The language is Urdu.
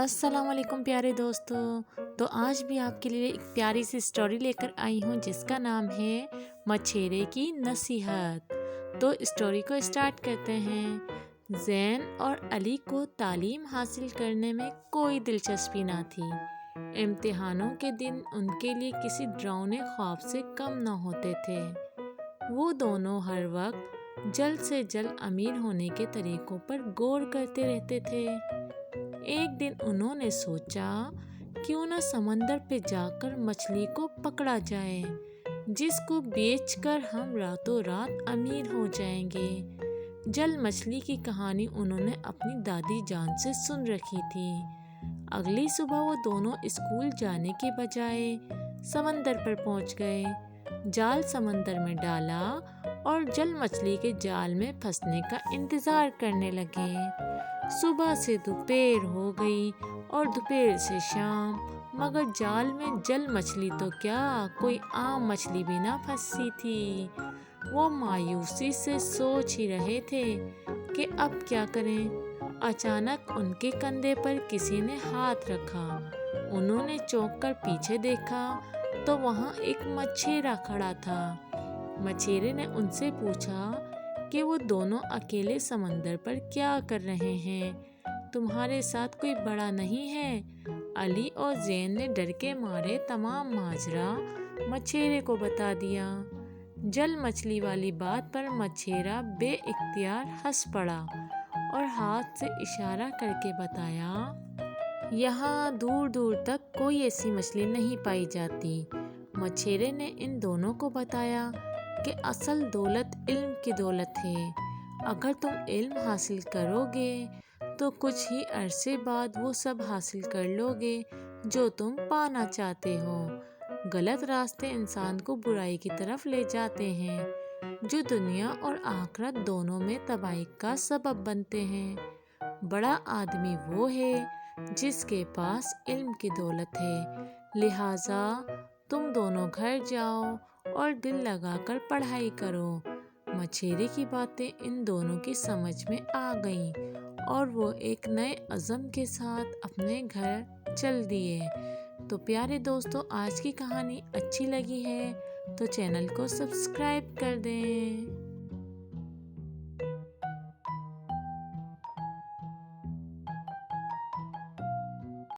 السلام علیکم پیارے دوستو، تو آج بھی آپ کے لیے ایک پیاری سی اسٹوری لے کر آئی ہوں جس کا نام ہے مچھیرے کی نصیحت۔ تو اسٹوری کو اسٹارٹ کرتے ہیں۔ زین اور علی کو تعلیم حاصل کرنے میں کوئی دلچسپی نہ تھی۔ امتحانوں کے دن ان کے لیے کسی ڈراؤنے خواب سے کم نہ ہوتے تھے۔ وہ دونوں ہر وقت جلد سے جلد امیر ہونے کے طریقوں پر غور کرتے رہتے تھے۔ ایک دن انہوں نے سوچا کیوں نہ سمندر پہ جا کر مچھلی کو پکڑا جائے جس کو بیچ کر ہم راتوں رات امیر ہو جائیں گے۔ جل مچھلی کی کہانی انہوں نے اپنی دادی جان سے سن رکھی تھی۔ اگلی صبح وہ دونوں اسکول جانے کے بجائے سمندر پر پہنچ گئے، جال سمندر میں ڈالا اور جل مچھلی کے جال میں پھنسنے کا انتظار کرنے لگے۔ صبح سے دوپہر ہو گئی اور دوپہر سے شام، مگر جال میں جل مچھلی تو کیا کوئی عام مچھلی بھی نہ پھنسی تھی۔ وہ مایوسی سے سوچ ہی رہے تھے کہ اب کیا کریں۔ اچانک ان کے کندھے پر کسی نے ہاتھ رکھا۔ انہوں نے چونک کر پیچھے دیکھا تو وہاں ایک مچھیرا کھڑا تھا۔ مچھیرے نے ان سے پوچھا کہ وہ دونوں اکیلے سمندر پر کیا کر رہے ہیں، تمہارے ساتھ کوئی بڑا نہیں ہے؟ علی اور زین نے ڈر کے مارے تمام ماجرا مچھیرے کو بتا دیا۔ جل مچھلی والی بات پر مچھیرا بے اختیار ہنس پڑا اور ہاتھ سے اشارہ کر کے بتایا، یہاں دور دور تک کوئی ایسی مچھلی نہیں پائی جاتی۔ مچھیرے نے ان دونوں کو بتایا کہ اصل دولت علم کی دولت ہے۔ اگر تم علم حاصل کرو گے تو کچھ ہی عرصے بعد وہ سب حاصل کر لو گے جو تم پانا چاہتے ہو۔ غلط راستے انسان کو برائی کی طرف لے جاتے ہیں جو دنیا اور آخرت دونوں میں تباہی کا سبب بنتے ہیں۔ بڑا آدمی وہ ہے جس کے پاس علم کی دولت ہے، لہٰذا تم دونوں گھر جاؤ اور دل لگا کر پڑھائی کرو۔ مچھیرے کی باتیں ان دونوں کی سمجھ میں آ گئیں اور وہ ایک نئے عزم کے ساتھ اپنے گھر چل دیے۔ تو پیارے دوستو، آج کی کہانی اچھی لگی ہے تو چینل کو سبسکرائب کر دیں۔